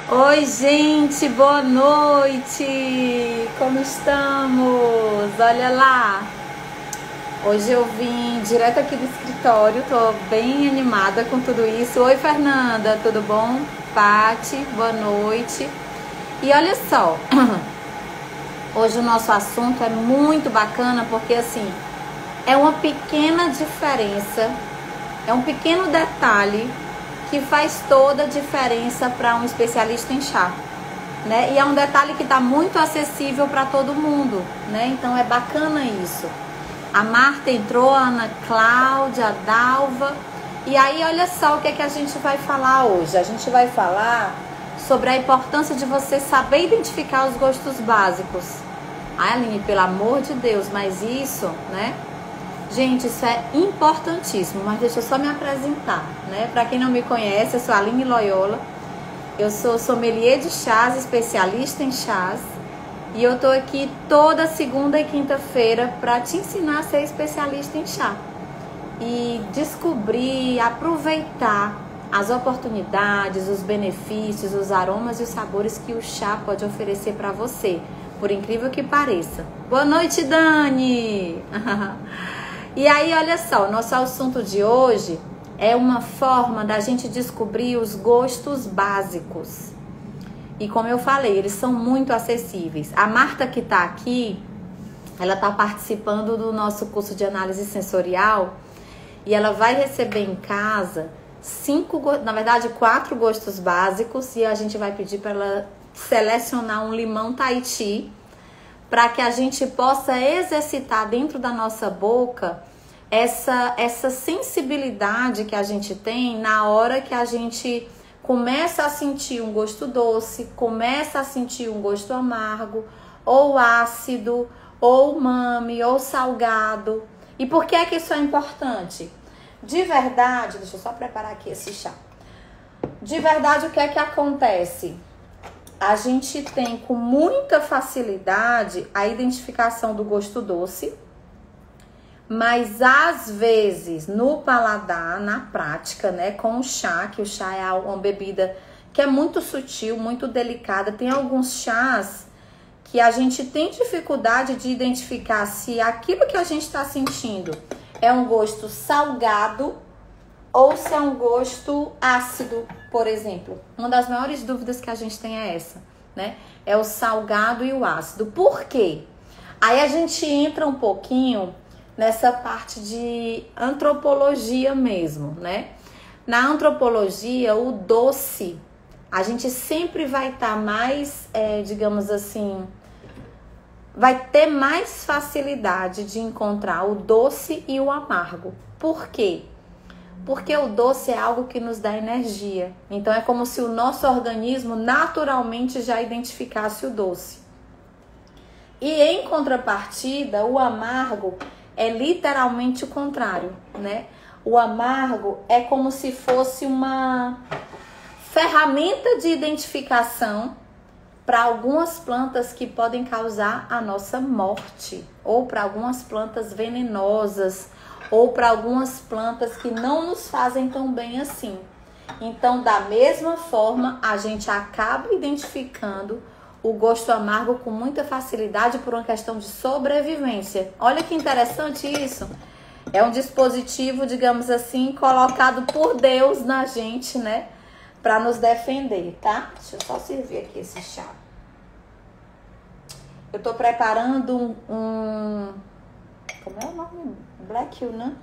Oi, gente, boa noite! Como estamos? Olha lá! Hoje eu vim direto aqui do escritório, tô bem animada com tudo isso. Oi, Fernanda, tudo bom? Pati, boa noite. E olha só, hoje o nosso assunto é muito bacana porque, assim, é uma pequena diferença, é um pequeno detalhe que faz toda a diferença para um especialista em chá, né? E é um detalhe que está muito acessível para todo mundo, né? Então é bacana isso. A Marta entrou, a Ana Cláudia, a Dalva. E aí, olha só o que é que a gente vai falar hoje. A gente vai falar sobre a importância de você saber identificar os gostos básicos. Ai, Aline, pelo amor de Deus, mas isso, né? Gente, isso é importantíssimo, mas deixa eu só me apresentar, né? Para quem não me conhece, eu sou a Aline Loyola, eu sou sommelier de chás, especialista em chás, e eu tô aqui toda segunda e quinta-feira para te ensinar a ser especialista em chá e descobrir, aproveitar as oportunidades, os benefícios, os aromas e os sabores que o chá pode oferecer para você, por incrível que pareça. Boa noite, Dani! E aí, olha só, o nosso assunto de hoje é uma forma da gente descobrir os gostos básicos. E como eu falei, eles são muito acessíveis. A Marta que tá aqui, ela tá participando do nosso curso de análise sensorial e ela vai receber em casa 4 gostos básicos, e a gente vai pedir para ela selecionar um limão Tahiti, para que a gente possa exercitar dentro da nossa boca essa sensibilidade que a gente tem na hora que a gente começa a sentir um gosto doce, começa a sentir um gosto amargo, ou ácido, ou umami, ou salgado. E por que é que isso é importante? De verdade, deixa eu só preparar aqui esse chá. De verdade, o que é que acontece? A gente tem com muita facilidade a identificação do gosto doce, mas às vezes no paladar, na prática, né, com o chá, que o chá é uma bebida que é muito sutil, muito delicada, tem alguns chás que a gente tem dificuldade de identificar se aquilo que a gente está sentindo é um gosto salgado ou se é um gosto ácido, por exemplo. Uma das maiores dúvidas que a gente tem é essa, né? É o salgado e o ácido. Por quê? Aí a gente entra um pouquinho nessa parte de antropologia mesmo, né? Na antropologia, o doce, a gente sempre vai estar mais, digamos assim, vai ter mais facilidade de encontrar o doce e o amargo. Por quê? Porque o doce é algo que nos dá energia. Então é como se o nosso organismo naturalmente já identificasse o doce. E em contrapartida, o amargo é literalmente o contrário, né? O amargo é como se fosse uma ferramenta de identificação para algumas plantas que podem causar a nossa morte, ou para algumas plantas venenosas, ou para algumas plantas que não nos fazem tão bem assim. Então, da mesma forma, a gente acaba identificando o gosto amargo com muita facilidade por uma questão de sobrevivência. Olha que interessante isso. É um dispositivo, digamos assim, colocado por Deus na gente, né? Para nos defender, tá? Deixa eu só servir aqui esse chá. Eu tô preparando como é o nome? Black Yunnan?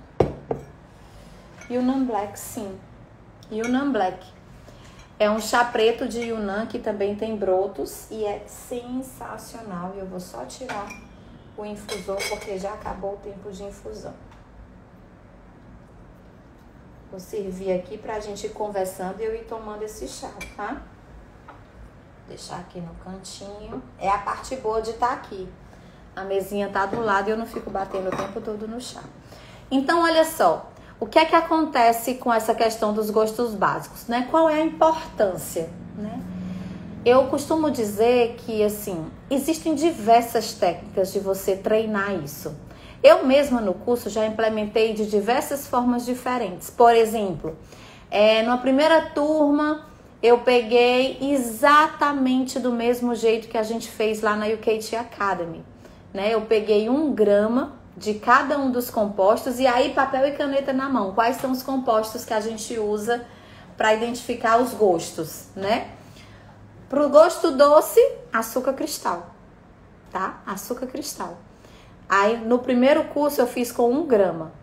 Yunnan Black, sim. Yunnan Black. É um chá preto de Yunnan que também tem brotos e é sensacional. E eu vou só tirar o infusor porque já acabou o tempo de infusão. Vou servir aqui pra gente ir conversando e eu ir tomando esse chá, tá? Deixar aqui no cantinho. É a parte boa de estar aqui. A mesinha tá do lado e eu não fico batendo o tempo todo no chá. Então, olha só. O que é que acontece com essa questão dos gostos básicos, né? Qual é a importância, né? Eu costumo dizer que, assim, existem diversas técnicas de você treinar isso. Eu mesma no curso já implementei de diversas formas diferentes. Por exemplo, numa primeira turma eu peguei exatamente do mesmo jeito que a gente fez lá na UKT Academy, né? Eu peguei 1 grama de cada um dos compostos e aí papel e caneta na mão. Quais são os compostos que a gente usa para identificar os gostos, né? Pro gosto doce, açúcar cristal, tá? Açúcar cristal. Aí no primeiro curso eu fiz com 1 grama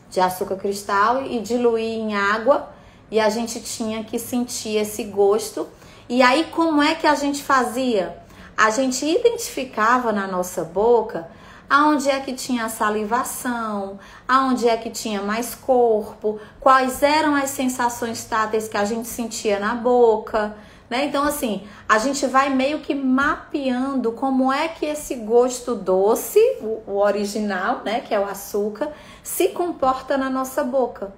de açúcar cristal e diluí em água e a gente tinha que sentir esse gosto. E aí como é que a gente fazia? A gente identificava na nossa boca aonde é que tinha a salivação, aonde é que tinha mais corpo, quais eram as sensações táteis que a gente sentia na boca, né? Então assim, a gente vai meio que mapeando como é que esse gosto doce, o original, né, que é o açúcar, se comporta na nossa boca.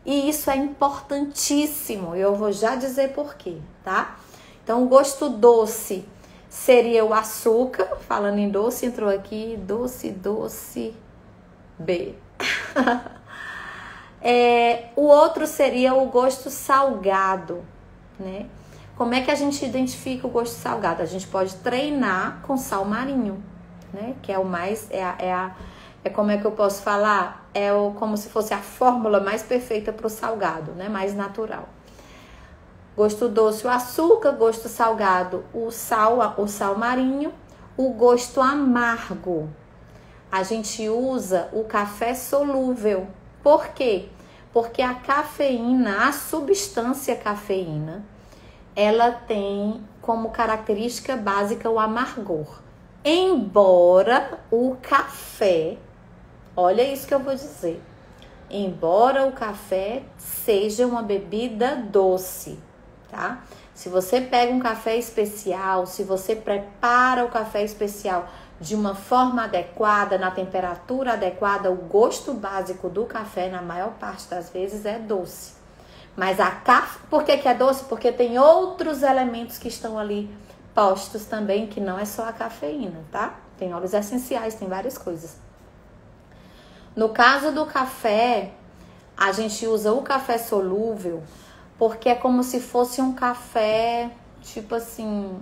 E isso é importantíssimo, eu vou já dizer por quê, tá? Então o gosto doce seria o açúcar, falando em doce, entrou aqui, doce, B. O outro seria o gosto salgado, né? Como é que a gente identifica o gosto salgado? A gente pode treinar com sal marinho, né? Que é o mais, como é que eu posso falar? Como se fosse a fórmula mais perfeita para o salgado, né? Mais natural. Gosto doce, o açúcar. Gosto salgado, o sal marinho. O gosto amargo, a gente usa o café solúvel. Por quê? Porque a cafeína, a substância cafeína, ela tem como característica básica o amargor. Embora o café, olha isso que eu vou dizer, embora o café seja uma bebida doce, tá? Se você pega um café especial, se você prepara o café especial de uma forma adequada, na temperatura adequada, o gosto básico do café, na maior parte das vezes, é doce. Mas por que é doce? Porque tem outros elementos que estão ali postos também, que não é só a cafeína, tá? Tem óleos essenciais, tem várias coisas. No caso do café, a gente usa o café solúvel, porque é como se fosse um café, tipo assim,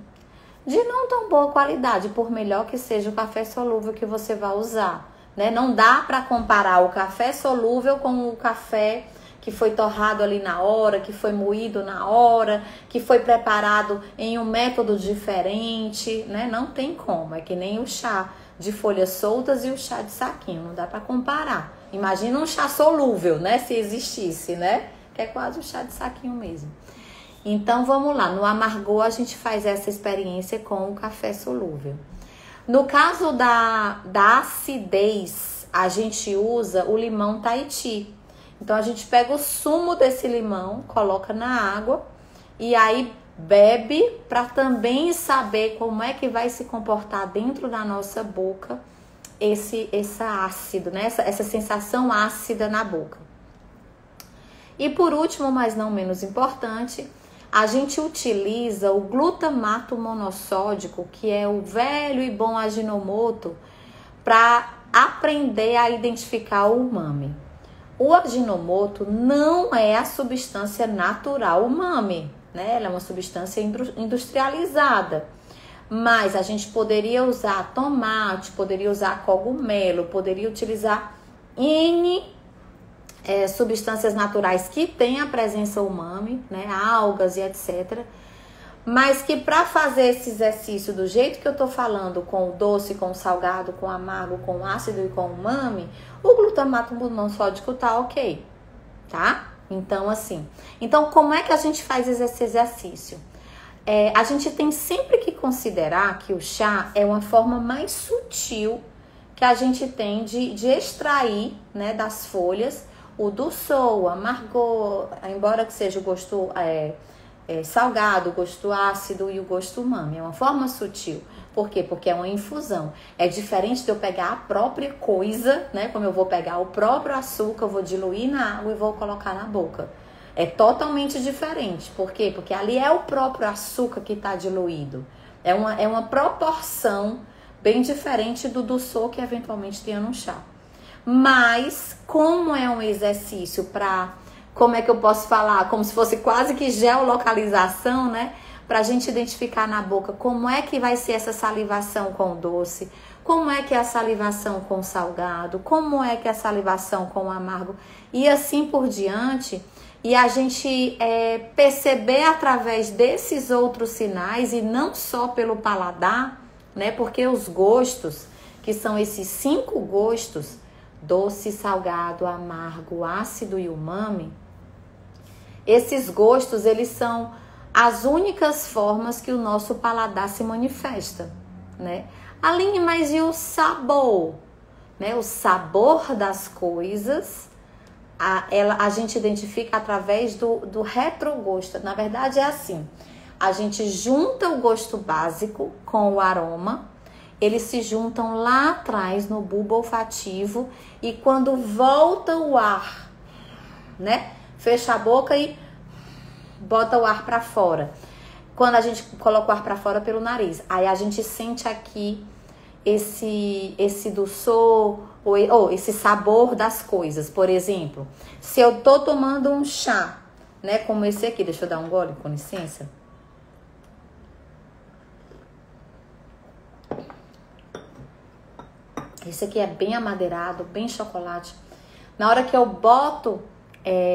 de não tão boa qualidade, por melhor que seja o café solúvel que você vai usar, né? Não dá para comparar o café solúvel com o café que foi torrado ali na hora, que foi moído na hora, que foi preparado em um método diferente, né? Não tem como, é que nem o chá de folhas soltas e o chá de saquinho, não dá para comparar. Imagina um chá solúvel, né? Se existisse, né? Que é quase o chá de saquinho mesmo. Então, vamos lá. No amargor, a gente faz essa experiência com o café solúvel. No caso da acidez, a gente usa o limão Tahiti. Então, a gente pega o sumo desse limão, coloca na água e aí bebe para também saber como é que vai se comportar dentro da nossa boca esse ácido, né? Essa sensação ácida na boca. E por último, mas não menos importante, a gente utiliza o glutamato monossódico, que é o velho e bom Ajinomoto, para aprender a identificar o umami. O Ajinomoto não é a substância natural umami, né? Ela é uma substância industrializada. Mas a gente poderia usar tomate, poderia usar cogumelo, poderia utilizar N substâncias naturais que têm a presença umami, né? Algas e etc. Mas que para fazer esse exercício do jeito que eu tô falando, com o doce, com o salgado, com o amargo, com o ácido e com o umami, o glutamato monossódico tá ok, tá? Então, assim, como é que a gente faz esse exercício? A gente tem sempre que considerar que o chá é uma forma mais sutil que a gente tem de extrair, né, das folhas o dulçor, o amargor, embora que seja o gosto salgado, o gosto ácido e o gosto umami. É uma forma sutil. Por quê? Porque é uma infusão. É diferente de eu pegar a própria coisa, né? Como eu vou pegar o próprio açúcar, eu vou diluir na água e vou colocar na boca. É totalmente diferente. Por quê? Porque ali é o próprio açúcar que está diluído. É uma proporção bem diferente do dulçor que eventualmente tenha no chá. Mas, como é um exercício para como é que eu posso falar? Como se fosse quase que geolocalização, né? Para a gente identificar na boca como é que vai ser essa salivação com o doce, como é que é a salivação com o salgado, como é que é a salivação com o amargo e assim por diante. E a gente perceber através desses outros sinais e não só pelo paladar, né? Porque os gostos, que são esses 5 gostos, doce, salgado, amargo, ácido e umami, esses gostos, eles são as únicas formas que o nosso paladar se manifesta, né? Aline, mas e o sabor? Né? O sabor das coisas, a gente identifica através do retrogosto. Na verdade é assim, a gente junta o gosto básico com o aroma, eles se juntam lá atrás no bulbo olfativo e quando volta o ar, né? Fecha a boca e bota o ar para fora. Quando a gente coloca o ar para fora pelo nariz, aí a gente sente aqui esse dulçor ou esse sabor das coisas. Por exemplo, se eu tô tomando um chá, né, como esse aqui, deixa eu dar um gole, com licença. Esse aqui é bem amadeirado, bem chocolate. Na hora que eu boto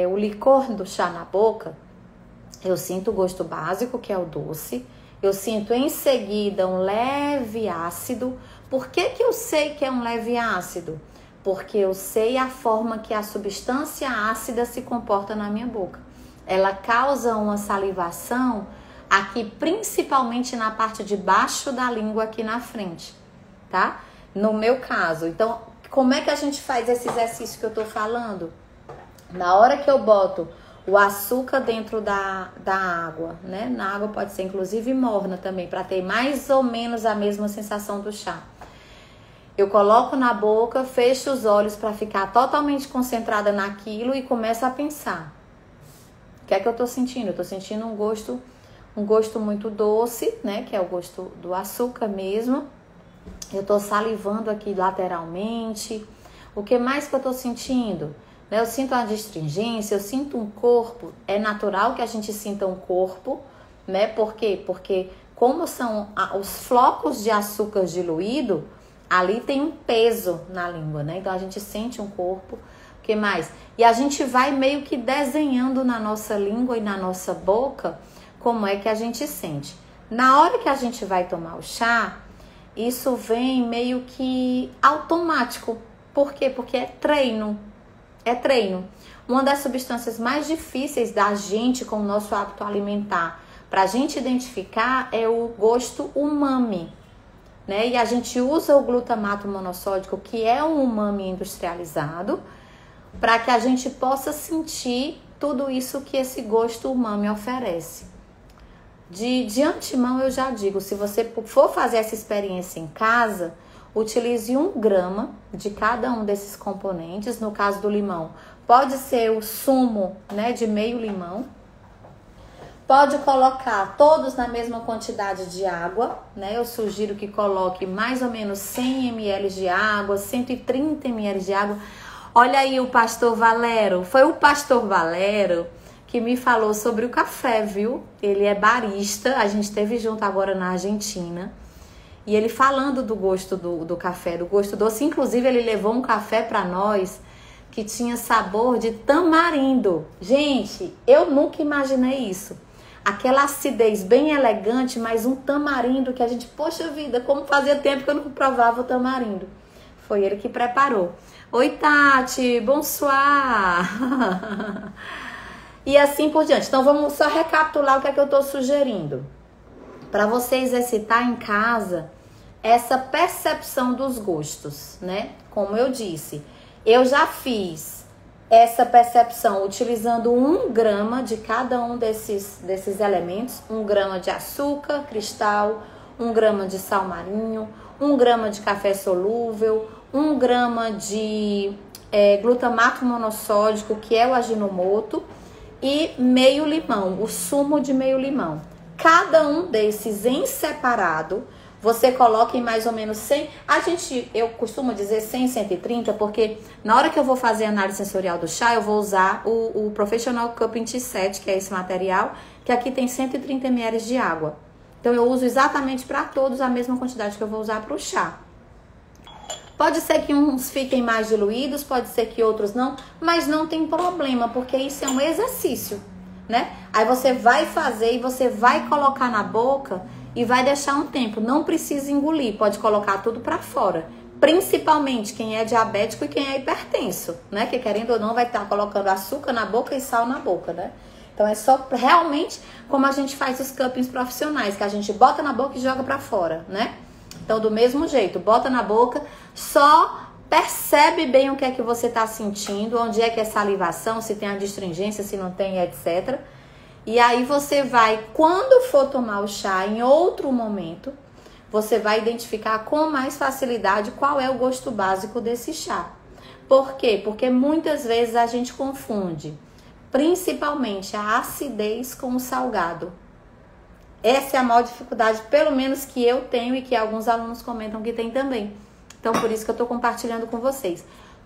o licor do chá na boca, eu sinto o gosto básico, que é o doce. Eu sinto em seguida um leve ácido. Por que que eu sei que é um leve ácido? Porque eu sei a forma que a substância ácida se comporta na minha boca. Ela causa uma salivação aqui, principalmente na parte de baixo da língua aqui na frente, tá? No meu caso. Então, como é que a gente faz esse exercício que eu tô falando? Na hora que eu boto o açúcar dentro da água, né? Na água pode ser inclusive morna também, para ter mais ou menos a mesma sensação do chá. Eu coloco na boca, fecho os olhos para ficar totalmente concentrada naquilo e começo a pensar. O que é que eu tô sentindo? Eu tô sentindo um gosto muito doce, né? Que é o gosto do açúcar mesmo. Eu tô salivando aqui lateralmente. O que mais que eu tô sentindo? Eu sinto uma astringência, eu sinto um corpo. É natural que a gente sinta um corpo, né? Por quê? Porque como são os flocos de açúcar diluído, ali tem um peso na língua, né? Então a gente sente um corpo. O que mais? E a gente vai meio que desenhando na nossa língua e na nossa boca como é que a gente sente. Na hora que a gente vai tomar o chá, isso vem meio que automático. Por quê? Porque é treino. É treino. Uma das substâncias mais difíceis da gente com o nosso hábito alimentar, para a gente identificar, é o gosto umami, né? E a gente usa o glutamato monossódico, que é um umami industrializado, para que a gente possa sentir tudo isso que esse gosto umami oferece. De antemão eu já digo, se você for fazer essa experiência em casa, utilize 1 grama de cada um desses componentes. No caso do limão, pode ser o sumo, né, de meio limão. Pode colocar todos na mesma quantidade de água, né? Eu sugiro que coloque mais ou menos 100 ml de água, 130 ml de água. Olha aí o pastor Valero. Foi o pastor Valero que me falou sobre o café, viu? Ele é barista, a gente esteve junto agora na Argentina. E ele falando do gosto do café, do gosto doce. Inclusive, ele levou um café para nós que tinha sabor de tamarindo. Gente, eu nunca imaginei isso. Aquela acidez bem elegante, mas um tamarindo que a gente... Poxa vida, como fazia tempo que eu não provava o tamarindo. Foi ele que preparou. Oi, Tati, bonsoir. E assim por diante. Então, vamos só recapitular o que é que eu estou sugerindo. Para você exercitar em casa essa percepção dos gostos, né? Como eu disse, eu já fiz essa percepção utilizando 1 grama de cada um desses elementos. 1 grama de açúcar cristal, 1 grama de sal marinho, 1 grama de café solúvel, 1 grama de glutamato monossódico, que é o Ajinomoto, e meio limão, o sumo de meio limão. Cada um desses em separado você coloca em mais ou menos 100, eu costumo dizer 100, 130, porque na hora que eu vou fazer a análise sensorial do chá, eu vou usar o Professional Cupping Tea Set, que é esse material, que aqui tem 130 ml de água. Então eu uso exatamente para todos a mesma quantidade que eu vou usar para o chá. Pode ser que uns fiquem mais diluídos, pode ser que outros não, mas não tem problema, porque isso é um exercício, né? Aí você vai fazer e você vai colocar na boca e vai deixar um tempo. Não precisa engolir, pode colocar tudo para fora. Principalmente quem é diabético e quem é hipertenso, né? Que querendo ou não vai estar colocando açúcar na boca e sal na boca, né? Então é só realmente como a gente faz os cuppings profissionais, que a gente bota na boca e joga para fora, né? Então do mesmo jeito, bota na boca, só percebe bem o que é que você está sentindo, onde é que é salivação, se tem adstringência, se não tem, etc. E aí você vai, quando for tomar o chá em outro momento, você vai identificar com mais facilidade qual é o gosto básico desse chá. Por quê? Porque muitas vezes a gente confunde, principalmente a acidez com o salgado. Essa é a maior dificuldade, pelo menos que eu tenho e que alguns alunos comentam que tem também. Então, por isso que eu estou compartilhando com vocês.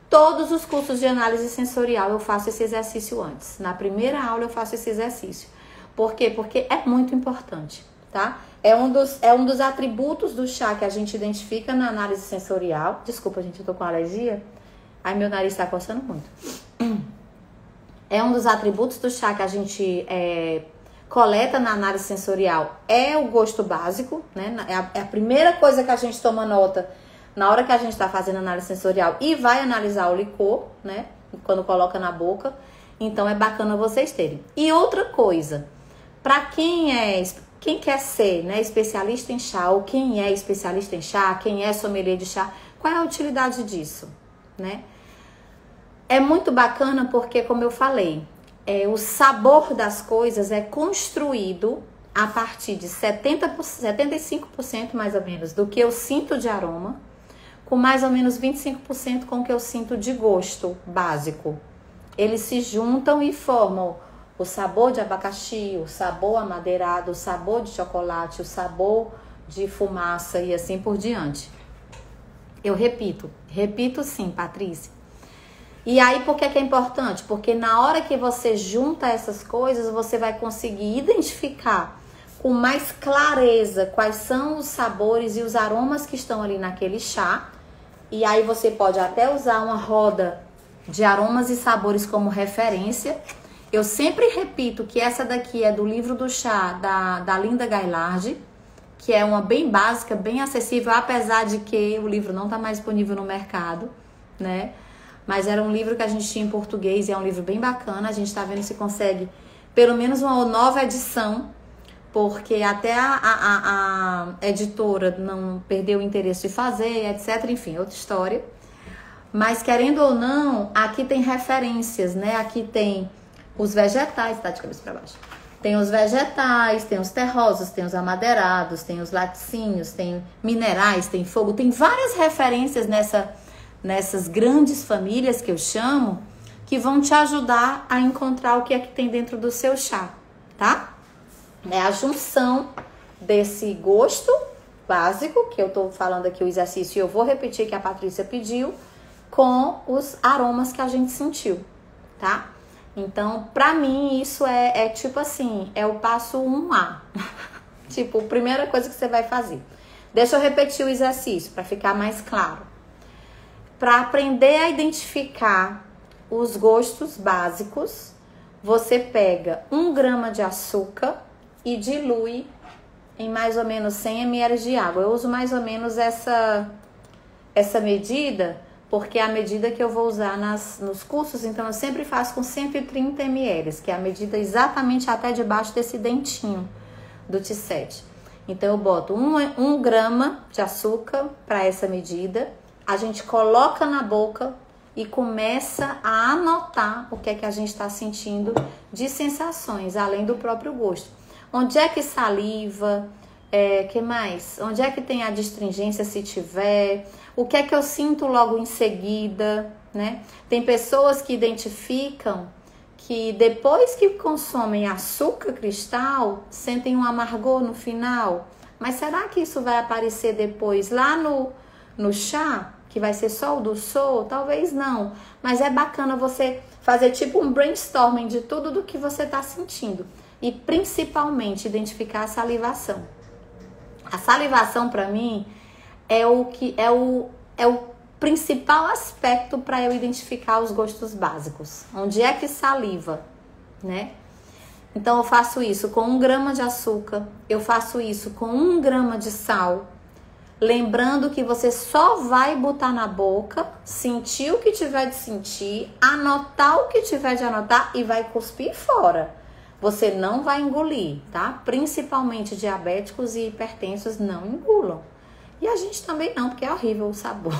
Todos os cursos de análise sensorial eu faço esse exercício antes. Na primeira aula eu faço esse exercício. Por quê? Porque é muito importante, tá? É um dos atributos do chá que a gente identifica na análise sensorial. Desculpa, gente, eu tô com alergia. Aí meu nariz tá coçando muito. É um dos atributos do chá que a gente coleta na análise sensorial. É o gosto básico, né? É a primeira coisa que a gente toma nota na hora que a gente está fazendo análise sensorial e vai analisar o licor, né? Quando coloca na boca. Então é bacana vocês terem. E outra coisa, para quem quer ser, né, especialista em chá, ou quem é especialista em chá, quem é sommelier de chá, qual é a utilidade disso, né? É muito bacana porque, como eu falei, o sabor das coisas é construído a partir de 75% mais ou menos do que eu sinto de aroma, com mais ou menos 25% com o que eu sinto de gosto básico. Eles se juntam e formam o sabor de abacaxi, o sabor amadeirado, o sabor de chocolate, o sabor de fumaça e assim por diante. Eu repito sim, Patrícia. E aí, por que é importante? Porque na hora que você junta essas coisas, você vai conseguir identificar com mais clareza quais são os sabores e os aromas que estão ali naquele chá. E aí você pode até usar uma roda de aromas e sabores como referência. Eu sempre repito que essa daqui é do livro do chá da Linda Gaillardi, que é uma bem básica, bem acessível, apesar de que o livro não está mais disponível no mercado, né? Mas era um livro que a gente tinha em português e é um livro bem bacana. A gente está vendo se consegue pelo menos uma nova edição, porque até a editora não perdeu o interesse de fazer, etc. Enfim, outra história. Mas querendo ou não, aqui tem referências, né? Aqui tem os vegetais, tá de cabeça para baixo. Tem os vegetais, tem os terrosos, tem os amadeirados, tem os laticínios, tem minerais, tem fogo. Tem várias referências nessas grandes famílias que eu chamo, que vão te ajudar a encontrar o que é que tem dentro do seu chá, tá? É a junção desse gosto básico, que eu tô falando aqui o exercício e eu vou repetir que a Patrícia pediu, com os aromas que a gente sentiu, tá? Então, pra mim, isso é tipo assim, é o passo 1A. Tipo, a primeira coisa que você vai fazer. Deixa eu repetir o exercício para ficar mais claro. Para aprender a identificar os gostos básicos, você pega 1 grama de açúcar e dilui em mais ou menos 100 ml de água. Eu uso mais ou menos essa medida, porque é a medida que eu vou usar nos cursos, então eu sempre faço com 130 ml, que é a medida exatamente até debaixo desse dentinho do T7. Então eu boto 1 grama de açúcar para essa medida, a gente coloca na boca e começa a anotar o que é que a gente está sentindo de sensações, além do próprio gosto. Onde é que saliva, que mais? Onde é que tem a adstringência, se tiver? O que é que eu sinto logo em seguida, né? Tem pessoas que identificam que depois que consomem açúcar cristal, sentem um amargor no final. Mas será que isso vai aparecer depois lá no chá? Que vai ser só o doçor? Talvez não. Mas é bacana você fazer tipo um brainstorming de tudo do que você está sentindo. E principalmente identificar a salivação. A salivação para mim é o principal aspecto para eu identificar os gostos básicos. Onde é que saliva, né? Então eu faço isso com 1 grama de açúcar, eu faço isso com 1 grama de sal. Lembrando que você só vai botar na boca, sentir o que tiver de sentir, anotar o que tiver de anotar e vai cuspir fora. Você não vai engolir, tá? Principalmente diabéticos e hipertensos não engulam. E a gente também não, porque é horrível o sabor.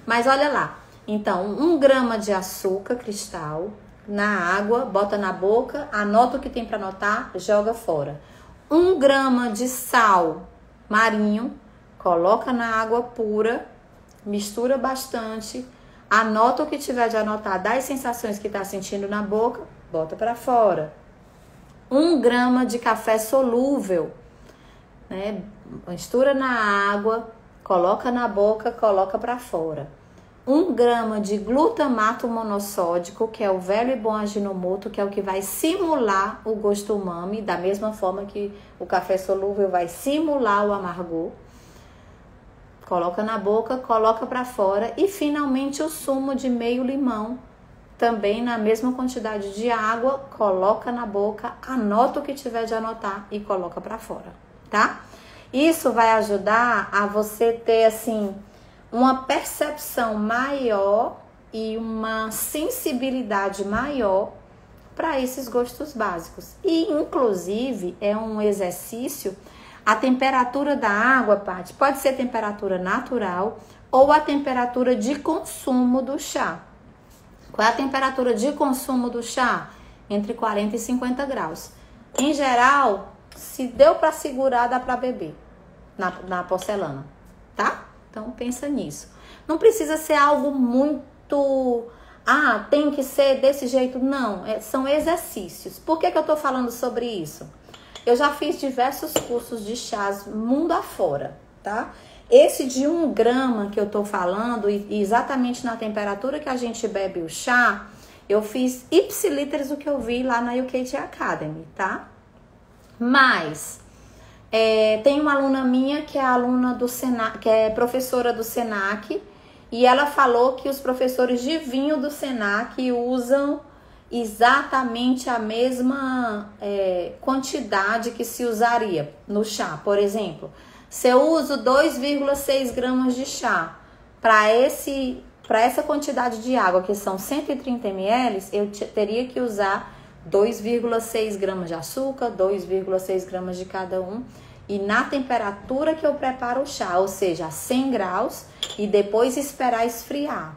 Mas olha lá. Então, 1 grama de açúcar cristal na água, bota na boca, anota o que tem para anotar, joga fora. 1 grama de sal marinho, coloca na água pura, mistura bastante, anota o que tiver de anotar das sensações que está sentindo na boca, bota para fora. 1 grama de café solúvel, né? Mistura na água, coloca na boca, coloca para fora. 1 grama de glutamato monossódico, que é o velho e bom Ajinomoto, que é o que vai simular o gosto umami, da mesma forma que o café solúvel vai simular o amargor. Coloca na boca, coloca para fora. E finalmente o sumo de meio limão, também na mesma quantidade de água, coloca na boca, anota o que tiver de anotar e coloca para fora, tá? Isso vai ajudar a você ter, assim, uma percepção maior e uma sensibilidade maior para esses gostos básicos. E, inclusive, é um exercício, a temperatura da água, Paty, pode ser temperatura natural ou a temperatura de consumo do chá. Qual é a temperatura de consumo do chá? Entre 40 e 50 graus. Em geral, se deu para segurar, dá para beber na porcelana, tá? Então, pensa nisso. Não precisa ser algo muito... tem que ser desse jeito. Não, são exercícios. Por que eu tô falando sobre isso? Eu já fiz diversos cursos de chás mundo afora, tá? Esse de 1 grama que eu tô falando, e exatamente na temperatura que a gente bebe o chá, eu fiz ipsiliteres do que eu vi lá na UKT Academy, tá? Mas... tem uma aluna minha que é aluna do Senac, que é professora do Senac, e ela falou que os professores de vinho do Senac usam exatamente a mesma quantidade que se usaria no chá. Por exemplo, se eu uso 2,6 gramas de chá para essa quantidade de água, que são 130 ml, eu teria que usar 2,6 gramas de açúcar, 2,6 gramas de cada um, e na temperatura que eu preparo o chá, ou seja, a 100 graus, e depois esperar esfriar.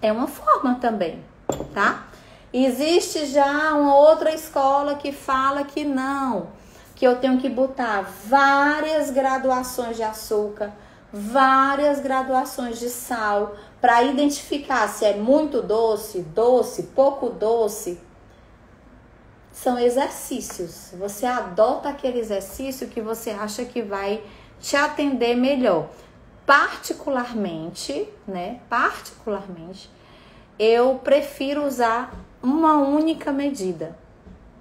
É uma forma também, tá? Existe já uma outra escola que fala que não, que eu tenho que botar várias graduações de açúcar, várias graduações de sal, para identificar se é muito doce, pouco doce. São exercícios. Você adota aquele exercício que você acha que vai te atender melhor. Particularmente, eu prefiro usar uma única medida,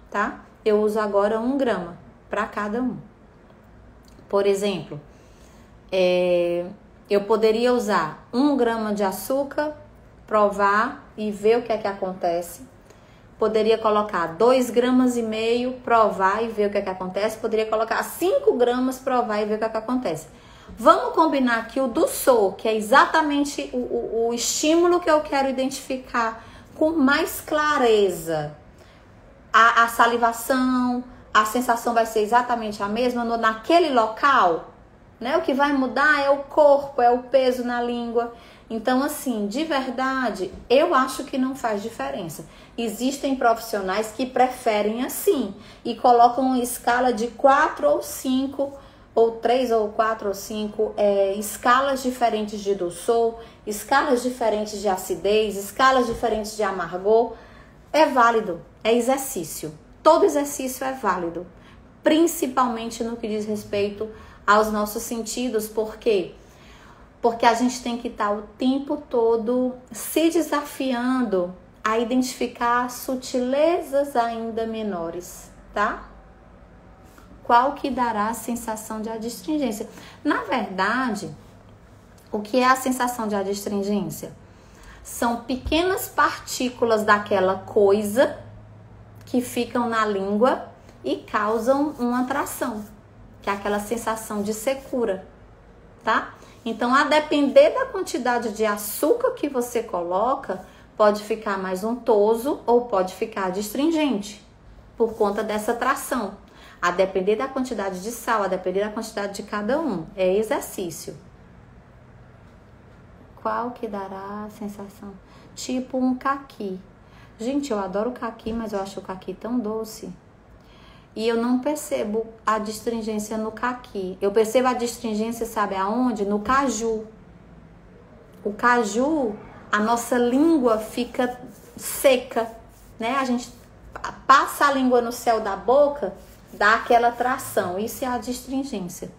tá? Eu uso agora 1 grama para cada um. Por exemplo, eu poderia usar 1 grama de açúcar, provar e ver o que é que acontece. Poderia colocar 2,5 gramas, provar e ver o que é que acontece. Poderia colocar 5 gramas, provar e ver o que é que acontece. Vamos combinar que o doçor, que é exatamente o estímulo que eu quero identificar com mais clareza. A salivação, a sensação vai ser exatamente a mesma naquele local, né? O que vai mudar é o corpo, é o peso na língua. Então, assim, de verdade, eu acho que não faz diferença. Existem profissionais que preferem assim e colocam uma escala de 4 ou 5, ou 3 ou 4 ou 5 escalas diferentes de doçor, escalas diferentes de acidez, escalas diferentes de amargor. É válido, é exercício. Todo exercício é válido. principalmente no que diz respeito aos nossos sentidos. Por quê? Porque a gente tem que estar o tempo todo se desafiando a identificar sutilezas ainda menores, tá? Qual que dará a sensação de adstringência? Na verdade, o que é a sensação de adstringência? São pequenas partículas daquela coisa que ficam na língua e causam uma atração, que é aquela sensação de secura, tá? Então, a depender da quantidade de açúcar que você coloca, pode ficar mais untoso ou pode ficar adstringente, por conta dessa atração. A depender da quantidade de sal, a depender da quantidade de cada um. É exercício. Qual que dará a sensação? Tipo um caqui. Gente, eu adoro caqui, mas eu acho o caqui tão doce. E eu não percebo a adstringência no caqui. Eu percebo a adstringência, sabe aonde? No caju. O caju, a nossa língua fica seca, né? A gente passa a língua no céu da boca, dá aquela tração. Isso é a adstringência.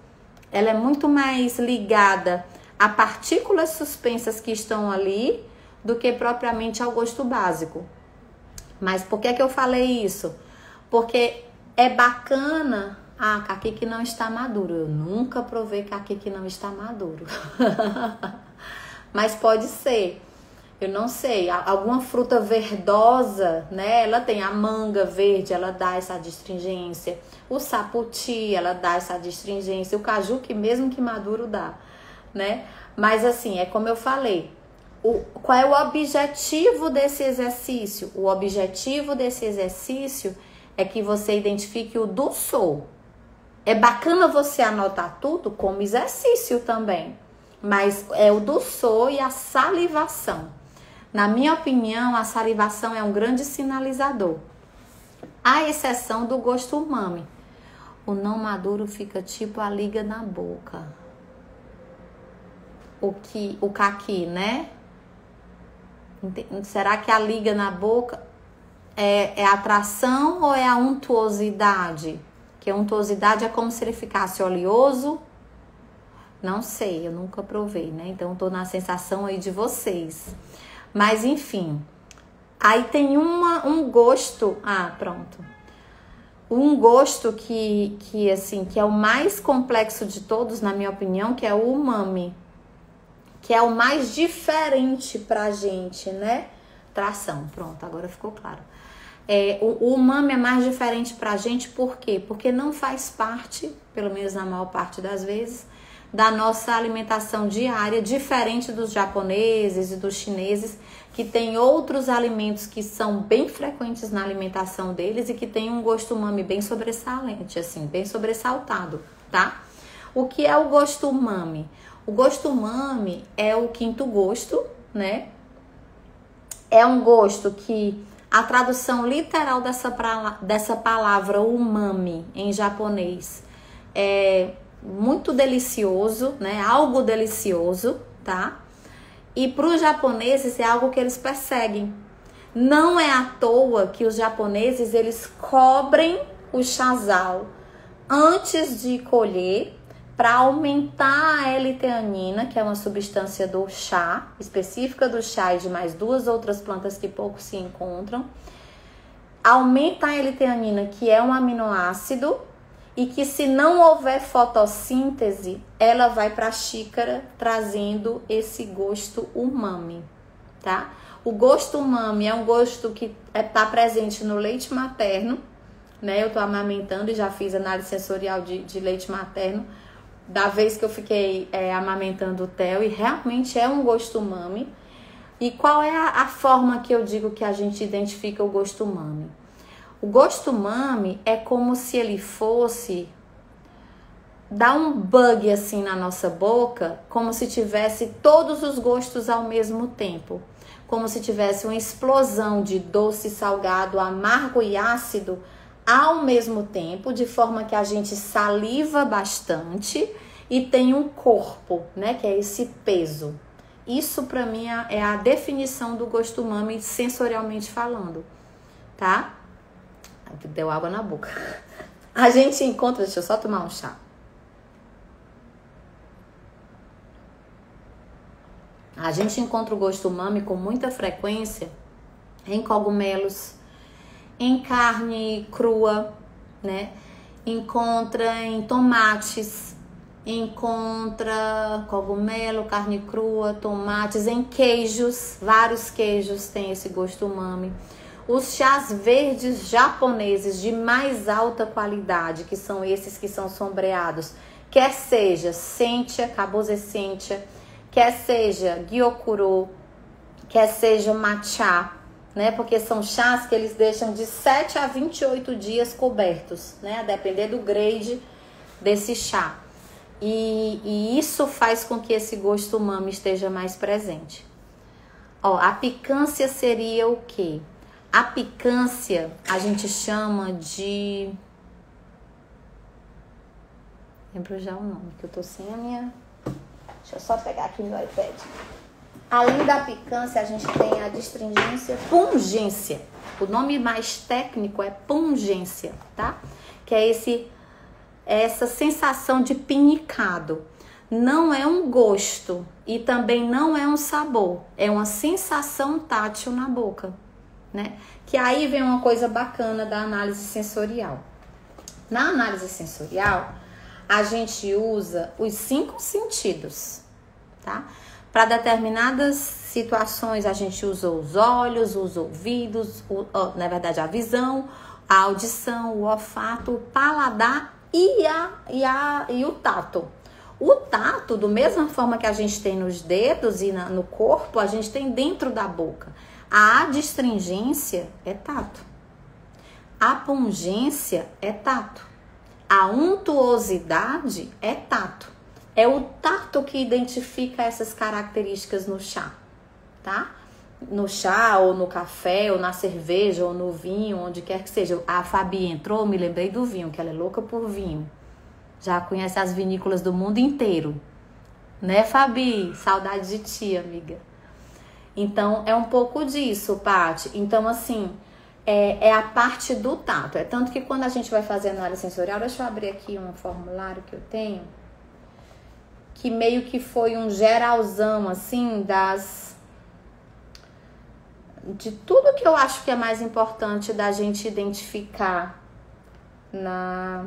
Ela é muito mais ligada a partículas suspensas que estão ali do que propriamente ao gosto básico. Mas por que eu falei isso? Porque é bacana. Ah, caqui que não está maduro. Eu nunca provei caqui que não está maduro. Mas pode ser. Eu não sei. Alguma fruta verdosa, né? Ela tem a manga verde, ela dá essa adstringência. O saputi, ela dá essa adstringência. O caju, que mesmo que maduro, dá, né? Mas assim, é como eu falei. Qual é o objetivo desse exercício? O objetivo desse exercício é que você identifique o dulçor. É bacana você anotar tudo como exercício também, mas é o dulçor e a salivação. Na minha opinião, a salivação é um grande sinalizador, à exceção do gosto umami. O não maduro fica tipo a liga na boca. O caqui, né? Será que a liga na boca é atração ou é a untuosidade? Que a untuosidade é como se ele ficasse oleoso. Não sei, eu nunca provei, né? Então, tô na sensação aí de vocês. Mas, enfim. Aí tem um gosto... Ah, pronto. Um gosto que é o mais complexo de todos, na minha opinião, que é o umami. Que é o mais diferente pra gente, né? Tração, pronto, agora ficou claro. O umami é mais diferente pra gente, por quê? Porque não faz parte, pelo menos na maior parte das vezes, da nossa alimentação diária, diferente dos japoneses e dos chineses, que tem outros alimentos que são bem frequentes na alimentação deles e que tem um gosto umami bem sobressalente, assim, bem sobressaltado, tá? O que é o gosto umami? O gosto umami é o quinto gosto, né? É um gosto que a tradução literal dessa palavra umami em japonês é muito delicioso, né? Algo delicioso, tá? E para os japoneses é algo que eles perseguem. Não é à toa que os japoneses eles cobrem o sazal antes de colher, para aumentar a L-teanina, que é uma substância do chá, específica do chá e de mais duas outras plantas que pouco se encontram. Aumenta a L-teanina, que é um aminoácido, e que se não houver fotossíntese, ela vai para a xícara trazendo esse gosto umami, tá? O gosto umami é um gosto que está presente no leite materno, né? Eu tô amamentando e já fiz análise sensorial de leite materno, da vez que eu fiquei amamentando o Theo, e realmente é um gosto umami. E qual é a forma que eu digo que a gente identifica o gosto umami? O gosto umami é como se ele fosse dar um bug assim na nossa boca, como se tivesse todos os gostos ao mesmo tempo. Como se tivesse uma explosão de doce, salgado, amargo e ácido ao mesmo tempo, de forma que a gente saliva bastante e tem um corpo, né, que é esse peso. Isso para mim é a definição do gosto umami sensorialmente falando, tá? Deu água na boca. A gente encontra, deixa eu só tomar um chá. A gente encontra o gosto umami com muita frequência em cogumelos, em carne crua, né? Encontra em tomates, encontra cogumelo, carne crua, tomates, em queijos, vários queijos têm esse gosto umami. Os chás verdes japoneses de mais alta qualidade, que são esses que são sombreados, quer seja sencha, Kabuze sencha, quer seja gyokuro, quer seja matcha, né? Porque são chás que eles deixam de 7 a 28 dias cobertos, né? A depender do grade desse chá. E isso faz com que esse gosto umami esteja mais presente. Ó, a picância seria o quê? A picância a gente chama de... Lembro já o nome, que eu tô sem a minha... Deixa eu só pegar aqui no iPad. Além da picância, a gente tem a distringência, pungência. O nome mais técnico é pungência, tá? Que é essa sensação de pinicado. Não é um gosto e também não é um sabor. É uma sensação tátil na boca, né? Que aí vem uma coisa bacana da análise sensorial. Na análise sensorial, a gente usa os 5 sentidos, tá? Para determinadas situações, a gente usa os olhos, os ouvidos, na verdade, a visão, a audição, o olfato, o paladar e o tato. O tato, da mesma forma que a gente tem nos dedos e no corpo, a gente tem dentro da boca. A adstringência é tato. A pungência é tato. A untuosidade é tato. É o tato que identifica essas características no chá, tá? No chá, ou no café, ou na cerveja, ou no vinho, onde quer que seja. A Fabi entrou, me lembrei do vinho, que ela é louca por vinho. Já conhece as vinícolas do mundo inteiro. Né, Fabi? Saudade de ti, amiga. Então, é um pouco disso, Paty. Então, assim, é a parte do tato. É tanto que quando a gente vai fazer análise sensorial, deixa eu abrir aqui um formulário que eu tenho, que meio que foi um geralzão, assim, de tudo que eu acho que é mais importante da gente identificar na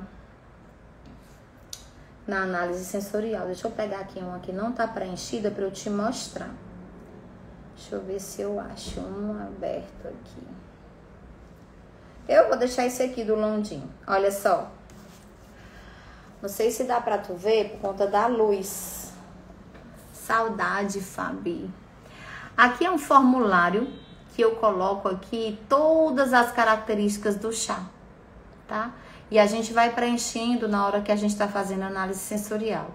análise sensorial. Deixa eu pegar aqui uma que não tá preenchida para eu te mostrar. Deixa eu ver se eu acho um aberto aqui. Eu vou deixar esse aqui do Londinho. Olha só. Não sei se dá pra tu ver por conta da luz. Saudade, Fabi. Aqui é um formulário que eu coloco aqui todas as características do chá, tá? E a gente vai preenchendo na hora que a gente tá fazendo análise sensorial.